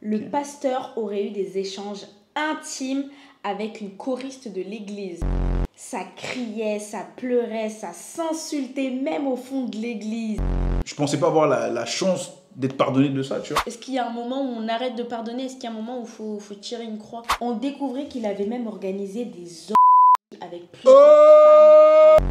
Le pasteur aurait eu des échanges intimes avec une choriste de l'église. Ça criait, ça pleurait, ça s'insultait même au fond de l'église. Je pensais pas avoir la chance d'être pardonné de ça, tu vois. Est-ce qu'il y a un moment où on arrête de pardonner? Est-ce qu'il y a un moment où il faut tirer une croix? On découvrait qu'il avait même organisé des avec plusieurs femmes.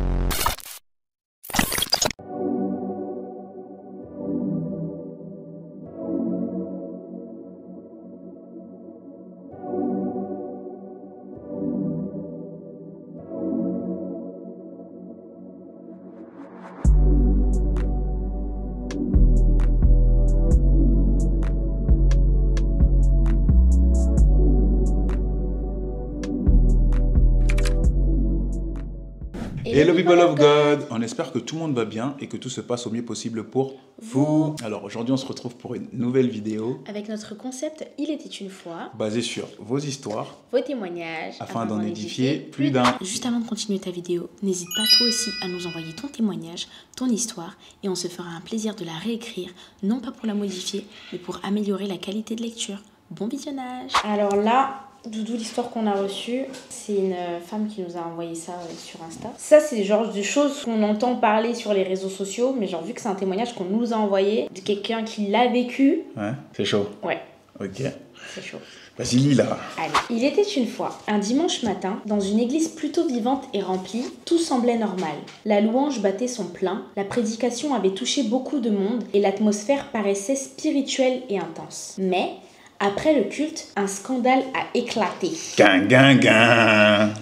Hello people of God, on espère que tout le monde va bien et que tout se passe au mieux possible pour vous. Alors aujourd'hui on se retrouve pour une nouvelle vidéo avec notre concept Il était une fois, basée sur vos histoires, vos témoignages, afin d'en édifier plus d'un. Juste avant de continuer ta vidéo, n'hésite pas toi aussi à nous envoyer ton témoignage, ton histoire, et on se fera un plaisir de la réécrire, non pas pour la modifier, mais pour améliorer la qualité de lecture. Bon visionnage. Alors là, Doudou, l'histoire qu'on a reçue, c'est une femme qui nous a envoyé ça sur Insta. Ça, c'est le genre de choses qu'on entend parler sur les réseaux sociaux, mais genre vu que c'est un témoignage qu'on nous a envoyé de quelqu'un qui l'a vécu. Ouais, c'est chaud. Ouais. Ok. C'est chaud. Vas-y, lis là. Allez. Il était une fois, un dimanche matin, dans une église plutôt vivante et remplie, tout semblait normal. La louange battait son plein, la prédication avait touché beaucoup de monde et l'atmosphère paraissait spirituelle et intense. Mais après le culte, un scandale a éclaté.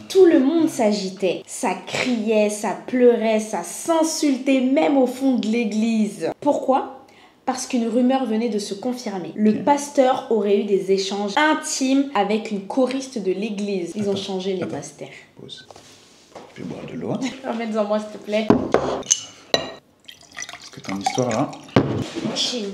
Tout le monde s'agitait. Ça criait, ça pleurait, ça s'insultait même au fond de l'église. Pourquoi ? Parce qu'une rumeur venait de se confirmer. Le pasteur aurait eu des échanges intimes avec une choriste de l'église. Ils ont changé les pasteurs. Pause. Je vais boire de l'eau. Remets-en moi s'il te plaît. Est-ce que ton histoire là? Chine.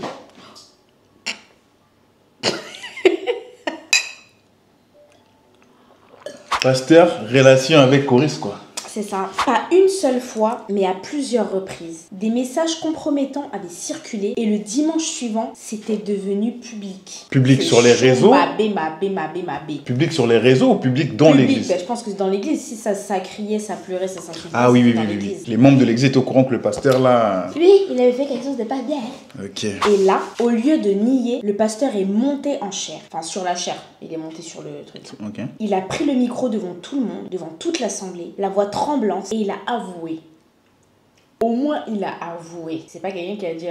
Pasteur, relation avec choriste quoi. C'est ça. Pas une seule fois, mais à plusieurs reprises. Des messages compromettants avaient circulé et le dimanche suivant, c'était devenu public. Public sur les réseaux? Public sur les réseaux ou public dans l'église? Ben, je pense que c'est dans l'église. Si ça criait, ça pleurait, ça s'insultait. Ah oui. Les membres de l'église étaient au courant que le pasteur là... Lui, il avait fait quelque chose de pas bien. Ok. Et là, au lieu de nier, le pasteur est monté en chair. Enfin, sur la chair. Il est monté sur le truc. Ok. Il a pris le micro devant tout le monde, devant toute l'assemblée, la voix tremblante, et il a avoué. Au moins, il a avoué. C'est pas quelqu'un qui a dit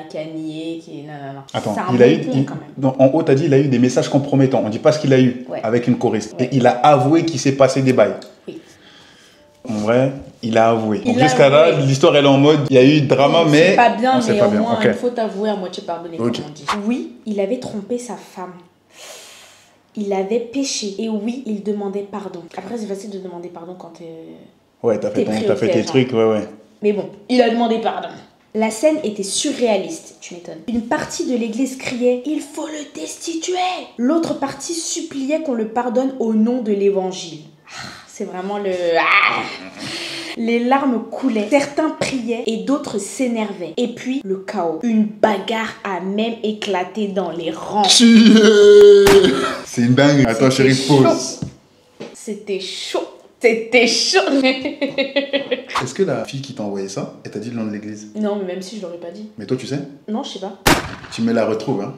qui a nié, qui... Non. Attends, il a eu... quand même. En haut, t'as dit il a eu des messages compromettants. On dit pas ce qu'il a eu avec une choriste. Ouais. Et il a avoué qu'il s'est passé des bails. Oui. En vrai, il a avoué. Jusqu'à là, l'histoire elle est en mode, il y a eu drama, mais... C'est pas bien, mais pas au bien. moins, il faut t'avouer à moitié pardonné, comme on dit. Oui, il avait trompé sa femme. Il avait péché. Et oui, il demandait pardon. Après, c'est facile de demander pardon quand t'es... Ouais, t'as fait tes trucs, ouais. Mais bon, il a demandé pardon. La scène était surréaliste, tu m'étonnes. Une partie de l'église criait « Il faut le destituer !» L'autre partie suppliait qu'on le pardonne au nom de l'évangile. C'est vraiment le... Les larmes coulaient, certains priaient et d'autres s'énervaient. Et puis, le chaos. Une bagarre a même éclaté dans les rangs. C'est une dingue. Attends, chérie, pause. C'était chaud. C'était chaud. Est-ce que la fille qui t'a envoyé ça, elle t'a dit le nom de l'église? Non, mais même si je l'aurais pas dit. Mais toi, tu sais? Non, je sais pas. Tu me la retrouves, hein.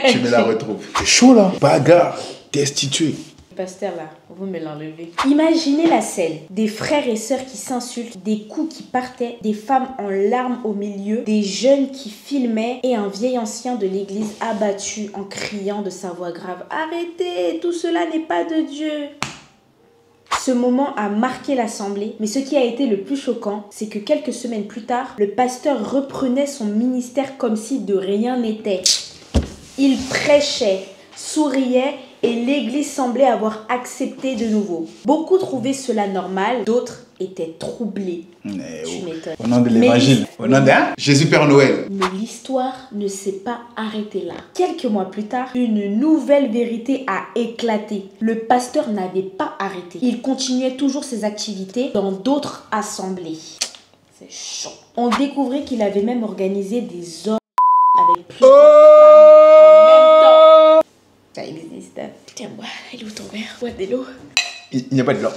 Tu me la retrouves. C'est chaud, là. Bagarre. Destitué. Pasteur là, vous me l'enlevez. Imaginez la scène. Des frères et sœurs qui s'insultent, des coups qui partaient, des femmes en larmes au milieu, des jeunes qui filmaient et un vieil ancien de l'église abattu en criant de sa voix grave « Arrêtez, tout cela n'est pas de Dieu !» Ce moment a marqué l'assemblée, mais ce qui a été le plus choquant, c'est que quelques semaines plus tard, le pasteur reprenait son ministère comme si de rien n'était. Il prêchait, souriait et l'église semblait avoir accepté de nouveau. Beaucoup trouvaient cela normal, d'autres étaient troublés. Tu m'étonnes. Au nom de l'évangile. Au nom de Jésus Père Noël. Mais l'histoire ne s'est pas arrêtée là. Quelques mois plus tard, une nouvelle vérité a éclaté. Le pasteur n'avait pas arrêté. Il continuait toujours ses activités dans d'autres assemblées. C'est chaud. On découvrait qu'il avait même organisé des hommes avec plusieurs femmes en même temps. Steph. Tiens, bois. Il est où ton verre? Bois de l'eau. Il n'y a pas de l'eau.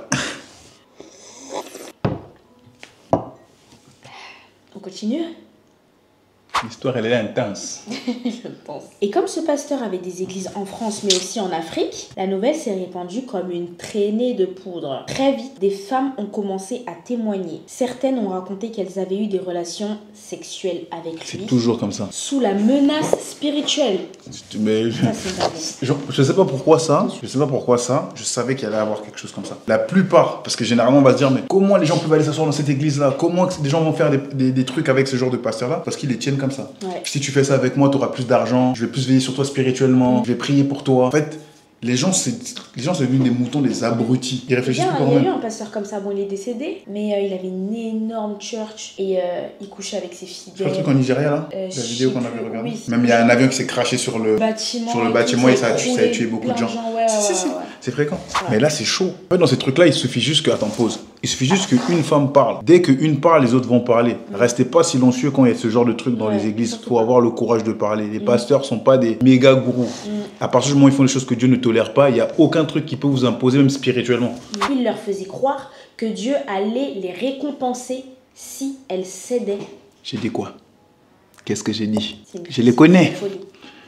On continue? L'histoire, elle est intense. Je pense. Et comme ce pasteur avait des églises en France, mais aussi en Afrique, la nouvelle s'est répandue comme une traînée de poudre. Très vite, des femmes ont commencé à témoigner. Certaines ont raconté qu'elles avaient eu des relations sexuelles avec lui. C'est toujours comme ça. Sous la menace spirituelle. Mais Ça, c'est je sais pas pourquoi ça. Je sais pas pourquoi ça. Je savais qu'il allait y avoir quelque chose comme ça. La plupart, parce que généralement on va se dire, mais comment les gens peuvent aller s'asseoir dans cette église-là? Comment des gens vont faire des trucs avec ce genre de pasteur-là? Parce qu'ils les tiennent comme ça. Ouais. Si tu fais ça avec moi, tu auras plus d'argent, je vais plus veiller sur toi spirituellement, je vais prier pour toi. En fait, les gens, c'est devenus des moutons, des abrutis. Ils réfléchissent plus pour eux-mêmes. Il y a eu un pasteur comme ça, bon, il est décédé, mais il avait une énorme church et il couchait avec ses fidèles. C'est le truc en Nigeria, là la vidéo qu'on avait regardée. Oui, même il y a un avion qui s'est craché sur le bâtiment et ça a tué beaucoup de gens. C'est fréquent. Ouais. Mais là, c'est chaud. En fait, dans ces trucs-là, il suffit juste que... Attends, pause. Il suffit juste qu'une femme parle. Dès qu'une parle, les autres vont parler. Restez pas silencieux quand il y a ce genre de trucs dans les églises. Il faut avoir le courage de parler. Les pasteurs sont pas des méga gourous. À partir du moment où ils font des choses que Dieu ne tolère pas, il n'y a aucun truc qui peut vous imposer, même spirituellement. Il leur faisait croire que Dieu allait les récompenser si elles cédaient. J'ai dit quoi? Qu'est-ce que j'ai dit? Je les connais.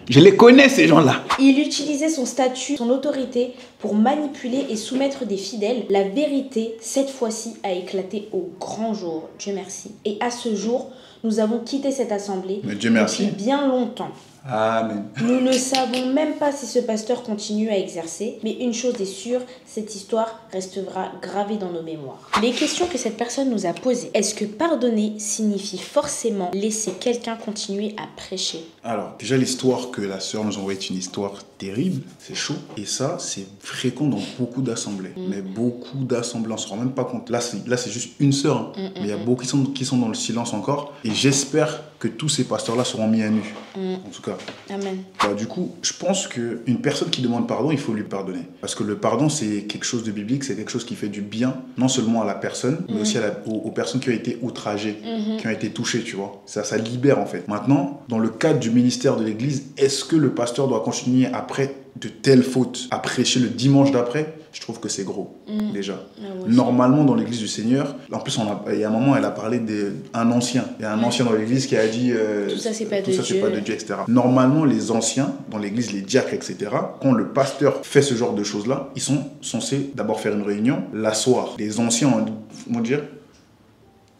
Je les connais, ces gens-là. Il utilisait son statut, son autorité pour manipuler et soumettre des fidèles. La vérité, cette fois-ci, a éclaté au grand jour. Dieu merci. Et à ce jour, nous avons quitté cette assemblée depuis bien longtemps. Amen. Nous ne savons même pas si ce pasteur continue à exercer, mais une chose est sûre, cette histoire restera gravée dans nos mémoires. Les questions que cette personne nous a posées, est-ce que pardonner signifie forcément laisser quelqu'un continuer à prêcher? Alors, déjà l'histoire que la sœur nous envoie est une histoire terrible, c'est chaud, et ça, c'est fréquent dans beaucoup d'assemblées, mais beaucoup d'assemblées, on se rend même pas compte. Là, c'est juste une sœur, mais il y a beaucoup qui sont dans le silence encore, et j'espère que tous ces pasteurs-là seront mis à nu, en tout cas. Amen. Bah, du coup, je pense qu'une personne qui demande pardon, il faut lui pardonner. Parce que le pardon, c'est quelque chose de biblique, c'est quelque chose qui fait du bien, non seulement à la personne, mais aussi aux personnes qui ont été outragées, qui ont été touchées, tu vois. Ça libère en fait. Maintenant, dans le cadre du ministère de l'Église, est-ce que le pasteur doit continuer après de telles fautes à prêcher le dimanche d'après? Je trouve que c'est gros, déjà. Normalement, dans l'église du Seigneur, en plus, il y a un moment, elle a parlé d'un ancien. Il y a un ancien dans l'église qui a dit tout ça, c'est pas de Dieu, etc. Normalement, les anciens, dans l'église, les diacres, etc., quand le pasteur fait ce genre de choses-là, ils sont censés d'abord faire une réunion, l'asseoir. Les anciens vont dire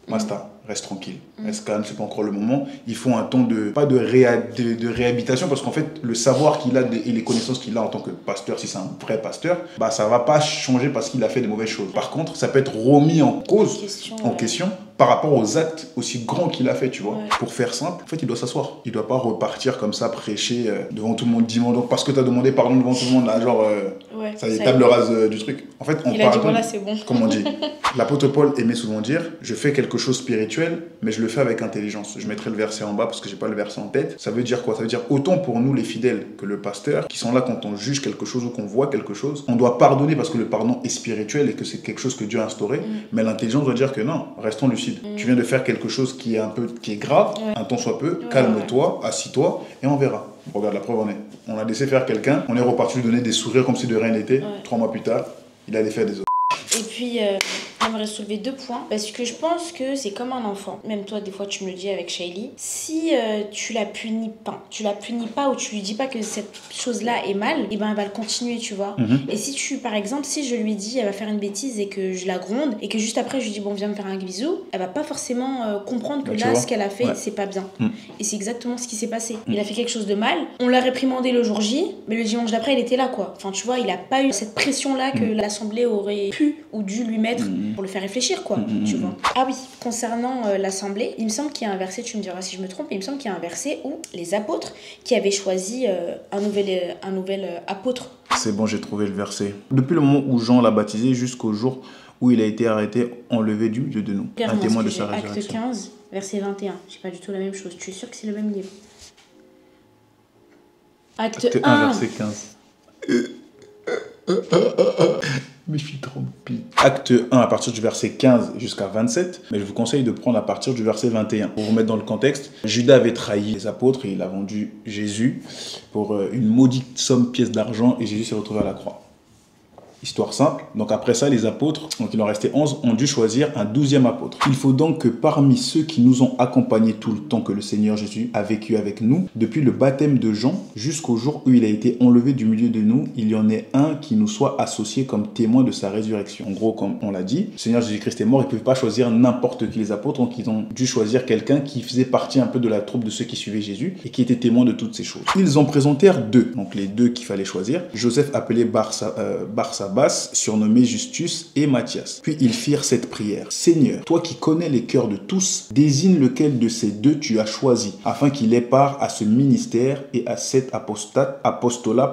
Basta. Reste tranquille, reste calme, c'est pas encore le moment. Il faut un temps pas de réhabilitation, parce qu'en fait, le savoir qu'il a et les connaissances qu'il a en tant que pasteur, si c'est un vrai pasteur, bah ça va pas changer parce qu'il a fait des mauvaises choses. Par contre, ça peut être remis en cause, en question, par rapport aux actes aussi grands qu'il a fait, tu vois. Pour faire simple, en fait, il doit s'asseoir. Il doit pas repartir comme ça, prêcher devant tout le monde dimanche, donc parce que tu as demandé pardon devant tout le monde, là, genre, ça y est, table rase du truc. En fait, on a dit, voilà, c'est bon. Comme on dit. L'apôtre Paul aimait souvent dire, je fais quelque chose spirituel, mais je le fais avec intelligence. Je mettrai le verset en bas parce que j'ai pas le verset en tête. Ça veut dire quoi? Ça veut dire autant pour nous les fidèles que le pasteur, qui sont là quand on juge quelque chose ou qu'on voit quelque chose. On doit pardonner parce que le pardon est spirituel et que c'est quelque chose que Dieu a instauré. Mais l'intelligence doit dire que non, restons lucides. Tu viens de faire quelque chose qui est grave, un temps soit peu, calme-toi, assis-toi et on verra. Regarde, la preuve en est. On a laissé faire quelqu'un, on est reparti lui donner des sourires comme si de rien n'était. 3 mois plus tard, il allait faire des autres. Et puis, j'aimerais soulever 2 points, parce que je pense que c'est comme un enfant. Même toi, des fois, tu me le dis avec Shaylee. Si tu la punis pas ou tu lui dis pas que cette chose-là est mal, et ben elle va le continuer, tu vois. Et si par exemple, si je lui dis, elle va faire une bêtise et que je la gronde, et que juste après, je lui dis, bon, viens me faire un bisou, elle va pas forcément comprendre que là, ce qu'elle a fait, c'est pas bien. Et c'est exactement ce qui s'est passé. Il a fait quelque chose de mal, on l'a réprimandé le jour J, mais le dimanche d'après, il était là, quoi. Enfin, tu vois, il a pas eu cette pression-là que l'Assemblée aurait pu ou dû lui mettre pour le faire réfléchir, quoi, tu vois. Ah oui, concernant l'Assemblée, il me semble qu'il y a un verset, tu me diras si je me trompe, il me semble qu'il y a un verset où les apôtres qui avaient choisi un nouvel apôtre. C'est bon, j'ai trouvé le verset. Depuis le moment où Jean l'a baptisé jusqu'au jour où il a été arrêté, enlevé du milieu de nous. Un témoin de sa résurrection. Acte 15, verset 21. J'ai pas du tout la même chose. Tu es sûr que c'est le même livre? Acte 1, verset 15. Acte 1 à partir du verset 15 jusqu'à 27, mais je vous conseille de prendre à partir du verset 21. Pour vous mettre dans le contexte, Judas avait trahi les apôtres et il a vendu Jésus pour une maudite somme pièce d'argent et Jésus s'est retrouvé à la croix. Histoire simple. Donc après ça, les apôtres, donc il en restait 11, ont dû choisir un 12e apôtre. Il faut donc que parmi ceux qui nous ont accompagnés tout le temps que le Seigneur Jésus a vécu avec nous, depuis le baptême de Jean jusqu'au jour où il a été enlevé du milieu de nous, il y en ait un qui nous soit associé comme témoin de sa résurrection. En gros, comme on l'a dit, le Seigneur Jésus-Christ est mort, ils ne pouvaient pas choisir n'importe qui les apôtres, donc ils ont dû choisir quelqu'un qui faisait partie un peu de la troupe de ceux qui suivaient Jésus et qui était témoin de toutes ces choses. Ils en présentèrent deux, donc les deux qu'il fallait choisir. Joseph appelé Barsabas, surnommé Justus, et Matthias. Puis ils firent cette prière. Seigneur, toi qui connais les cœurs de tous, désigne lequel de ces deux tu as choisi, afin qu'il ait part à ce ministère et à cet apostolat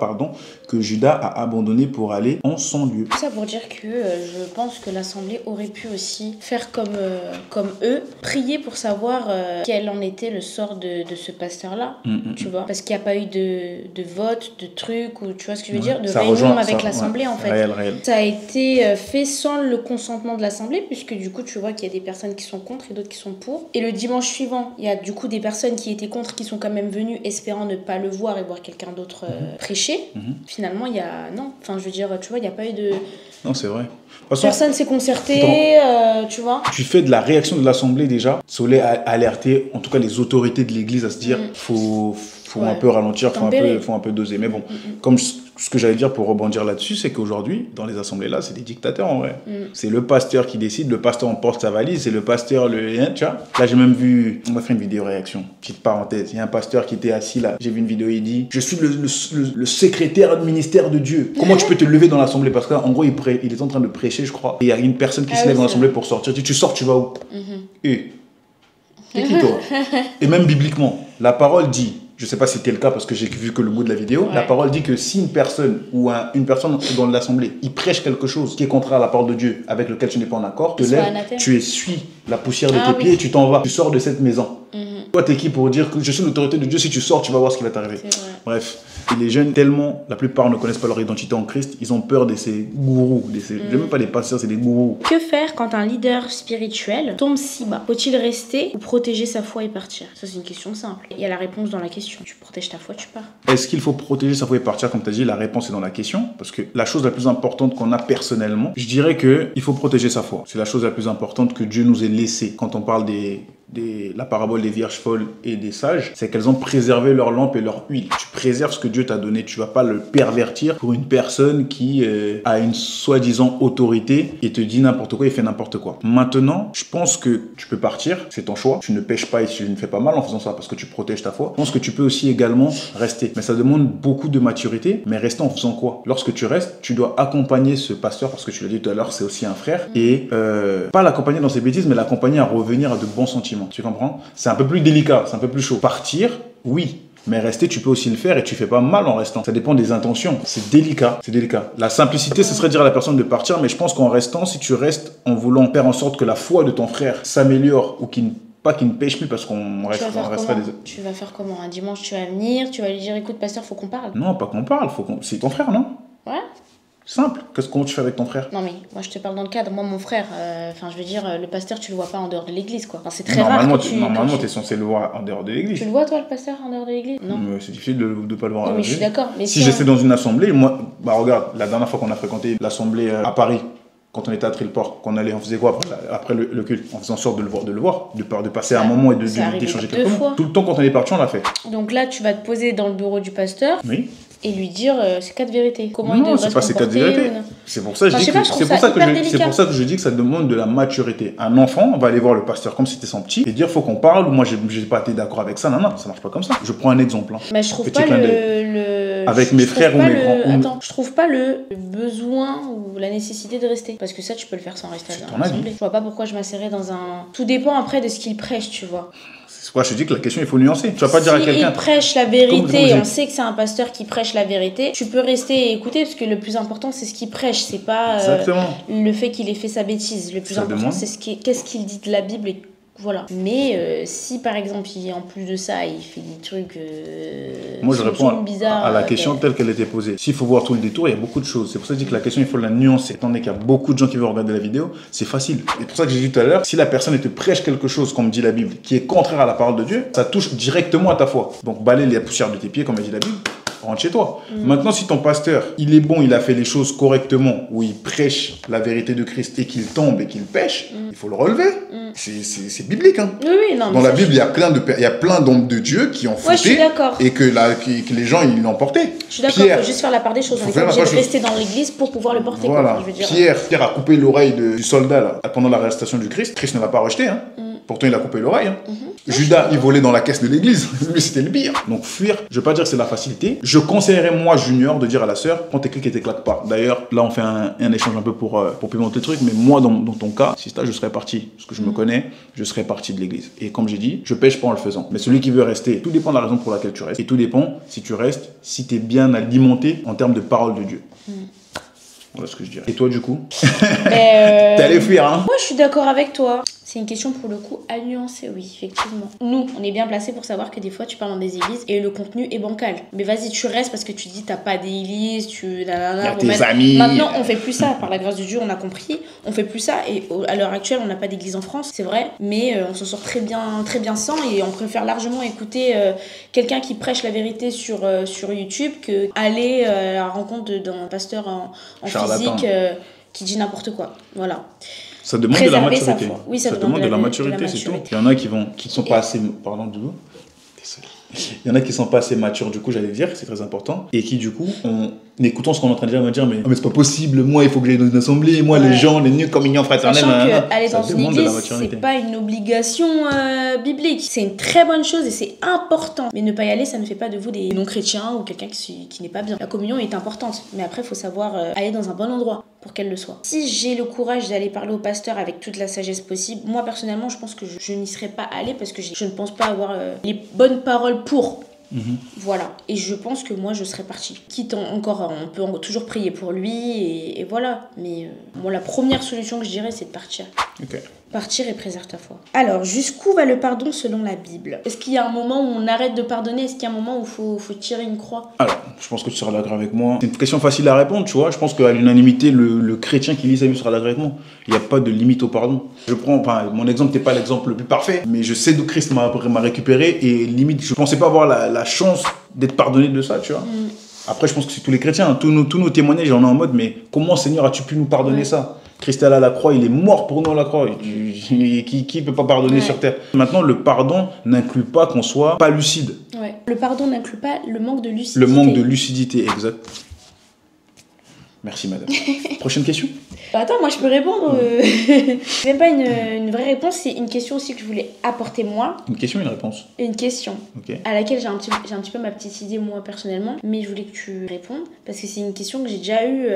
que Judas a abandonné pour aller en son lieu. Ça pour dire que je pense que l'Assemblée aurait pu aussi faire comme eux, prier pour savoir quel en était le sort de ce pasteur-là, tu vois. Parce qu'il n'y a pas eu de vote, de truc, ou tu vois ce que je veux dire, de réunion avec l'Assemblée en fait. Réel. Ça a été fait sans le consentement de l'Assemblée, puisque du coup, tu vois qu'il y a des personnes qui sont contre et d'autres qui sont pour. Et le dimanche suivant, il y a du coup des personnes qui étaient contre, qui sont quand même venues espérant ne pas le voir et voir quelqu'un d'autre prêcher. Finalement, il y a... Non, enfin, je veux dire, tu vois, il n'y a pas eu de... Non, c'est vrai. Personne s'est concerté, tu vois. Tu fais de la réaction de l'Assemblée déjà, ça voulait alerter, en tout cas les autorités de l'Église à se dire, faut un peu ralentir, faut un peu doser. Mais bon, comme ce que j'allais dire pour rebondir là-dessus, c'est qu'aujourd'hui, dans les assemblées là, c'est des dictateurs en vrai. C'est le pasteur qui décide, le pasteur emporte sa valise, c'est le pasteur, tu vois. Là, j'ai même vu, on m'a fait une vidéo réaction, petite parenthèse, il y a un pasteur qui était assis là, j'ai vu une vidéo, il dit, je suis le secrétaire du ministère de Dieu. Comment tu peux te lever dans l'assemblée? Parce qu'en gros, il est en train de prêcher, je crois, et il y a une personne qui se lève dans l'assemblée pour sortir. Tu sors, tu vas où? Et t'es qui toi? Et même bibliquement, la parole dit, je ne sais pas si c'était le cas parce que j'ai vu que le bout de la vidéo, la parole dit que si une personne ou une personne dans l'assemblée, il prêche quelque chose qui est contraire à la parole de Dieu avec lequel tu n'es pas en accord, te lèves, tu essuies la poussière de tes pieds et tu t'en vas. Tu sors de cette maison. Toi, t'es qui pour dire que je suis l'autorité de Dieu? Si tu sors, tu vas voir ce qui va t'arriver. Bref. Et les jeunes, tellement, la plupart ne connaissent pas leur identité en Christ, ils ont peur de ces gourous, j'aime même pas des pasteurs, c'est des gourous. Que faire quand un leader spirituel tombe si bas? Faut-il rester ou protéger sa foi et partir? Ça, c'est une question simple. Il y a la réponse dans la question. Tu protèges ta foi, tu pars. Est-ce qu'il faut protéger sa foi et partir? Comme tu as dit, la réponse est dans la question. Parce que la chose la plus importante qu'on a personnellement, je dirais qu'il faut protéger sa foi. C'est la chose la plus importante que Dieu nous ait laissée. Quand on parle la parabole des vierges folles et des sages, c'est qu'elles ont préservé leur lampe et leur huile. Tu préserves ce que Dieu t'a donné, tu vas pas le pervertir pour une personne qui a une soi-disant autorité et te dit n'importe quoi et fait n'importe quoi. Maintenant, je pense que tu peux partir, c'est ton choix, tu ne pêches pas et tu ne fais pas mal en faisant ça parce que tu protèges ta foi. Je pense que tu peux aussi également rester, mais ça demande beaucoup de maturité, mais rester en faisant quoi? Lorsque tu restes, tu dois accompagner ce pasteur, parce que tu l'as dit tout à l'heure, c'est aussi un frère, et pas l'accompagner dans ses bêtises, mais l'accompagner à revenir à de bons sentiments. Tu comprends? C'est un peu plus délicat, c'est un peu plus chaud. Partir, oui. Mais rester, tu peux aussi le faire et tu fais pas mal en restant. Ça dépend des intentions. C'est délicat. La simplicité, ce serait dire à la personne de partir, mais je pense qu'en restant, si tu restes en voulant faire en sorte que la foi de ton frère s'améliore ou qu'il ne pêche plus parce qu'on restera des... Tu vas faire comment? Un dimanche, tu vas venir, tu vas lui dire, écoute, pasteur, faut qu'on parle. Non, pas qu'on parle, c'est ton frère, non? Ouais. Simple. Comment tu fais avec ton frère? Non mais moi je te parle dans le cadre. Moi mon frère, je veux dire, le pasteur tu le vois pas en dehors de l'église quoi. Enfin, c'est très rare. Normalement t'es censé le voir en dehors de l'église. Tu le vois toi le pasteur en dehors de l'église? Non. C'est difficile de pas le voir. Non mais je suis d'accord. Mais si j'étais dans une assemblée, moi, regarde, la dernière fois qu'on a fréquenté l'assemblée à Paris, quand on était à Trillport, on faisait quoi après le culte? On faisait en sorte de le voir, de passer un moment et d'échanger quelques mots. Tout le temps quand on est parti, on l'a fait. Donc là tu vas te poser dans le bureau du pasteur. Oui. Et lui dire ces 4 vérités. Comment il devrait c'est pas ces 4 vérités. C'est pour ça que je dis que ça demande de la maturité. Un enfant va aller voir le pasteur comme si c'était son petit et dire faut qu'on parle ou moi j'ai pas été d'accord avec ça. Non, ça marche pas comme ça. Je prends un exemple. Mais je trouve pas avec mes frères ou mes grands. Attends, je trouve pas le besoin ou la nécessité de rester. Parce que ça, tu peux le faire sans rester à l'assemblée. Je vois pas pourquoi je m'asserrais dans un... Tout dépend après de ce qu'il prêche, tu vois. C'est pourquoi je te dis que la question, il faut nuancer. Tu vas pas dire à quelqu'un... il prêche la vérité, on sait que c'est un pasteur qui prêche la vérité, tu peux rester et écouter, parce que le plus important, c'est ce qu'il prêche, c'est pas le fait qu'il ait fait sa bêtise. Le plus important, c'est qu'est-ce qu'il dit de la Bible et Voilà. Mais si par exemple, en plus de ça, il fait des trucs moi je réponds bizarres, à la question telle qu'elle était posée. S'il faut voir tout le détour, il y a beaucoup de choses. C'est pour ça que je dis que la question, il faut la nuancer. Étant donné qu'il y a beaucoup de gens qui veulent regarder la vidéo, c'est facile. Et pour ça que j'ai dit tout à l'heure, si la personne elle te prêche quelque chose, comme dit la Bible, qui est contraire à la parole de Dieu, ça touche directement à ta foi. Donc balaye les poussières de tes pieds, comme a dit la Bible. Rentre chez toi. Maintenant, si ton pasteur, il est bon, il a fait les choses correctement, où il prêche la vérité de Christ et qu'il tombe et qu'il pêche, il faut le relever. C'est biblique. Hein. Oui, non, dans la Bible, il y a plein d'hommes de Dieu qui ont fauté et que les gens, ils l'ont porté. Je suis d'accord, il faut juste faire la part des choses. On est pas obligé de rester dans l'église pour pouvoir le porter. Voilà. Quoi, je veux dire. Pierre a coupé l'oreille du soldat là, pendant l'arrestation du Christ. Christ ne l'a pas rejeté. Hein. Pourtant, il a coupé l'oreille. Hein. Judas, il volait dans la caisse de l'église. Lui, c'était le pire. Donc, fuir, je ne veux pas dire que c'est la facilité. Je conseillerais, moi, Junior, de dire à la sœur, quand t'éclates et t'éclates pas. D'ailleurs, là, on fait un échange un peu pour pimenter le truc. Mais moi, dans ton cas, si je serais parti, parce que je me connais, je serais parti de l'église. Et comme j'ai dit, je pêche pas en le faisant. Mais celui qui veut rester, tout dépend de la raison pour laquelle tu restes. Et tout dépend, si tu restes, si tu es bien alimenté en termes de parole de Dieu. Voilà ce que je dirais. Et toi, du coup t'es allé fuir, hein? Moi, je suis d'accord avec toi. C'est une question pour le coup à nuancer, oui, effectivement. Nous, on est bien placés pour savoir que des fois, tu parles dans des églises et le contenu est bancal. Mais vas-y, tu restes parce que tu dis t'as pas d'église, tu... Il y a tes amis. Maintenant, on fait plus ça. Par la grâce de Dieu, on a compris. On fait plus ça. Et à l'heure actuelle, on n'a pas d'église en France, c'est vrai. Mais on s'en sort très bien sans. Et on préfère largement écouter quelqu'un qui prêche la vérité sur YouTube que aller à la rencontre d'un pasteur en physique qui dit n'importe quoi. Voilà. Ça demande de la maturité. Oui, ça demande de la maturité, c'est tout. Il y en a qui sont pas assez... Pardon, du coup. Désolé. Il y en a qui sont pas assez matures, du coup, j'allais dire, c'est très important. Et qui, du coup, en écoutant ce qu'on est en train de dire, vont dire mais c'est pas possible, moi, il faut que j'aille dans une assemblée, moi, les gens, les nœuds communion fraternelle. Sachant qu'aller dans une église, c'est pas une obligation biblique. C'est une très bonne chose et c'est important. Mais ne pas y aller, ça ne fait pas de vous des non-chrétiens ou quelqu'un qui n'est pas bien. La communion est importante, mais après, il faut savoir aller dans un bon endroit pour qu'elle le soit. Si j'ai le courage d'aller parler au pasteur avec toute la sagesse possible, moi, personnellement, je pense que je n'y serais pas allée parce que je ne pense pas avoir les bonnes paroles pour. Voilà, et je pense que moi je serais partie. Quitte encore, on peut toujours prier pour lui et voilà. Mais moi la première solution que je dirais c'est de partir. Partir et préserve ta foi. Alors, jusqu'où va le pardon selon la Bible? Est-ce qu'il y a un moment où on arrête de pardonner? Est-ce qu'il y a un moment où il faut tirer une croix? Alors, je pense que tu seras d'accord avec moi. C'est une question facile à répondre, tu vois. Je pense qu'à l'unanimité, le chrétien qui lit sa Bible sera d'accord avec moi. Il n'y a pas de limite au pardon. Je prends, mon exemple n'est pas l'exemple le plus parfait, mais je sais d'où Christ m'a récupéré et limite, je ne pensais pas avoir la chance d'être pardonné de ça, tu vois. Après, je pense que c'est tous les chrétiens, tous nos témoignages, on est en mode, mais comment, Seigneur, as-tu pu nous pardonner ça? Christ est allé à la croix, il est mort pour nous à la croix. Qui peut pas pardonner sur terre? Maintenant, le pardon n'inclut pas qu'on soit pas lucide. Le pardon n'inclut pas le manque de lucidité. Le manque de lucidité, exact. Merci, madame. Prochaine question? Attends, moi je peux répondre. C'est même pas une vraie réponse, c'est une question aussi que je voulais apporter moi. Une question, une réponse? Une question. À laquelle j'ai un petit peu ma petite idée moi personnellement, mais je voulais que tu répondes parce que c'est une question que j'ai déjà eu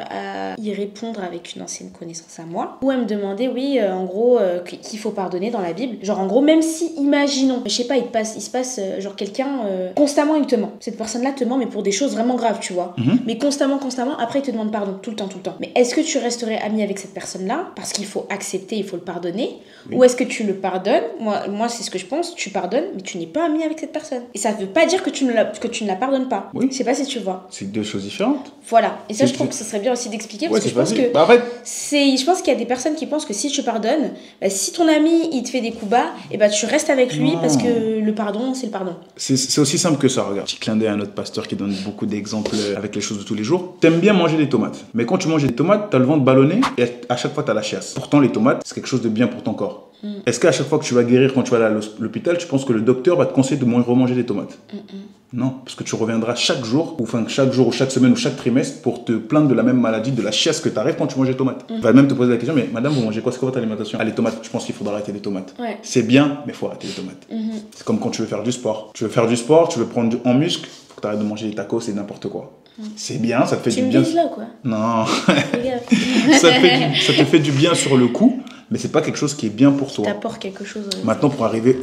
à y répondre avec une ancienne connaissance à moi, où elle me demandait, en gros, qu'il faut pardonner dans la Bible. Genre en gros, même si, imaginons, je sais pas, il se passe genre quelqu'un, constamment il te ment. Cette personne-là te ment, mais pour des choses vraiment graves, tu vois. Mais constamment, après il te demande pardon, tout le temps. Mais est-ce que tu resterais ami avec cette personne-là parce qu'il faut accepter, il faut le pardonner, ou est-ce que tu le pardonnes? Moi c'est ce que je pense, tu pardonnes, mais tu n'es pas ami avec cette personne. Et ça veut pas dire que tu ne la pardonnes pas. Je sais pas si tu vois. C'est deux choses différentes. Voilà. Et ça, je trouve que ça serait bien aussi d'expliquer parce que je pense que je pense qu'il y a des personnes qui pensent que si tu pardonnes, si ton ami il te fait des coups bas, et tu restes avec lui parce que le pardon, c'est le pardon. C'est aussi simple que ça, regarde. Petit clin d'œil à un autre pasteur qui donne beaucoup d'exemples avec les choses de tous les jours. T'aimes bien manger des tomates, mais quand tu manges des tomates, t'as le ventre ballonné et à chaque fois t'as la chiasse. Pourtant, les tomates, c'est quelque chose de bien pour ton corps. Est-ce qu'à chaque fois que tu vas guérir, quand tu vas aller à l'hôpital, tu penses que le docteur va te conseiller de remanger des tomates? Non, parce que tu reviendras chaque jour, ou chaque semaine ou chaque trimestre pour te plaindre de la même maladie, de la chiasse que t'arrives quand tu manges des tomates. Il va même te poser la question, mais madame, vous mangez quoi? C'est quoi votre alimentation? Les tomates, je pense qu'il faudra arrêter les tomates. C'est bien, mais il faut arrêter les tomates. C'est comme quand tu veux faire du sport. Tu veux prendre en muscle, il faut que tu arrêtes de manger des tacos et n'importe quoi. C'est bien, ça te fait du bien. Tu me là, quoi. Non. ça te fait du bien sur le coup, mais c'est pas quelque chose qui est bien pour toi. T'apportes quelque chose. Maintenant, pour arriver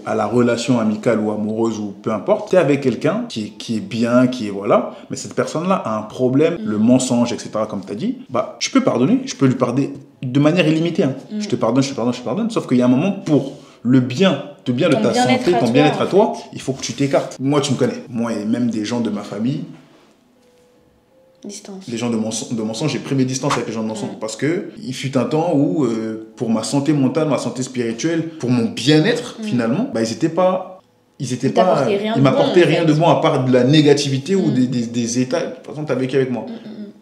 à la relation amicale ou amoureuse ou peu importe, t'es avec quelqu'un qui est bien, voilà, mais cette personne-là a un problème, le mensonge, etc., comme t'as dit, tu peux pardonner, je peux lui pardonner de manière illimitée. Je te pardonne, sauf qu'il y a un moment pour le bien de Ton ta bien-être santé, à ton toi, bien-être à en toi, il faut que tu t'écartes. Moi, tu me connais. Moi et même des gens de ma famille, Distance. les gens de mon sang, j'ai pris mes distances avec les gens de mon sang. Parce que il fut un temps où, pour ma santé mentale, ma santé spirituelle, pour mon bien-être, finalement, bah, ils m'apportaient rien de bon à part de la négativité ou des états. Par exemple, tu as vécu avec moi.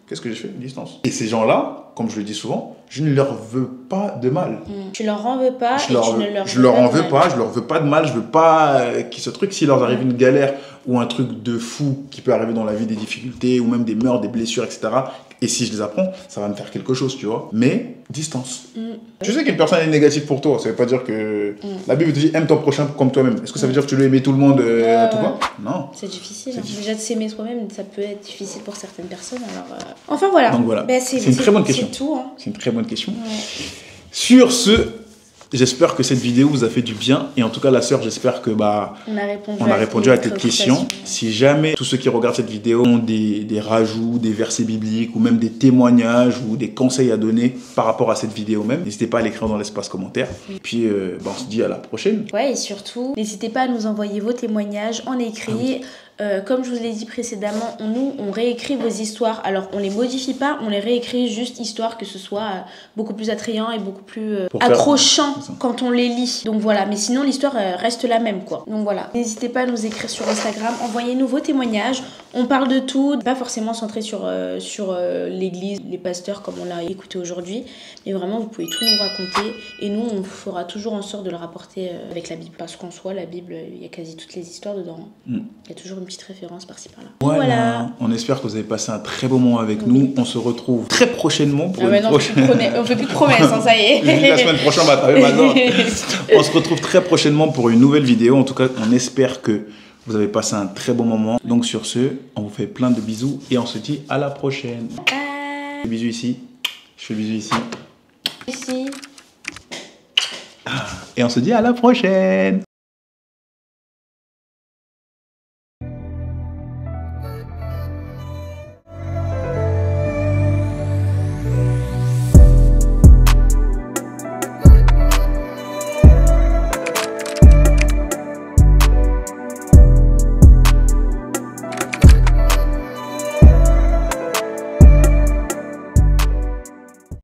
Qu'est-ce que j'ai fait? Distance. Et ces gens-là, comme je le dis souvent, je ne leur veux pas de mal. Tu leur en veux pas Je leur en veux pas, je leur veux pas de mal, je veux pas qu'ils ce truc, s'il leur arrive une galère ou un truc de fou qui peut arriver dans la vie, des difficultés ou même des meurtres, des blessures, etc. Et si je les apprends, ça va me faire quelque chose, tu vois. Mais distance. Tu sais qu'une personne est négative pour toi, ça veut pas dire que... La Bible te dit aime ton prochain comme toi-même. Est-ce que ça veut dire que tu dois aimer tout le monde à tout va? Non. C'est difficile. Déjà de s'aimer soi-même, ça peut être difficile pour certaines personnes. Alors, Enfin voilà. Donc voilà. Ben, c'est une très bonne question. C'est tout. Hein. C'est une très bonne question. Ouais. Sur ce, j'espère que cette vidéo vous a fait du bien. Et en tout cas, la sœur, j'espère que on a répondu à tes questions. Si jamais tous ceux qui regardent cette vidéo ont des rajouts, des versets bibliques ou même des témoignages ou des conseils à donner par rapport à cette vidéo même, n'hésitez pas à l'écrire dans l'espace commentaire. Puis, on se dit à la prochaine. Ouais, et surtout, n'hésitez pas à nous envoyer vos témoignages en écrit. Comme je vous l'ai dit précédemment, on réécrit vos histoires. Alors, on les modifie pas, on les réécrit juste histoire que ce soit beaucoup plus attrayant et beaucoup plus accrochant quand on les lit. Donc voilà, mais sinon l'histoire reste la même, quoi. Donc voilà, n'hésitez pas à nous écrire sur Instagram, envoyez-nous vos témoignages. On parle de tout, pas forcément centré sur l'église, les pasteurs comme on l'a écouté aujourd'hui, mais vraiment vous pouvez tout nous raconter et nous on fera toujours en sorte de le rapporter avec la Bible, parce qu'en soi la Bible, il y a quasi toutes les histoires dedans. Il y a toujours une petite référence par-ci par-là. Voilà. On espère que vous avez passé un très beau moment avec nous. On se retrouve très prochainement pour une prochaine... On fait plus de promesses, hein, ça y est. La semaine prochaine, on va travailler maintenant. On se retrouve très prochainement pour une nouvelle vidéo. En tout cas, on espère que vous avez passé un très bon moment. Donc sur ce, on vous fait plein de bisous et on se dit à la prochaine. Bye. Bisous ici. Je fais bisous ici. Ici. Et on se dit à la prochaine.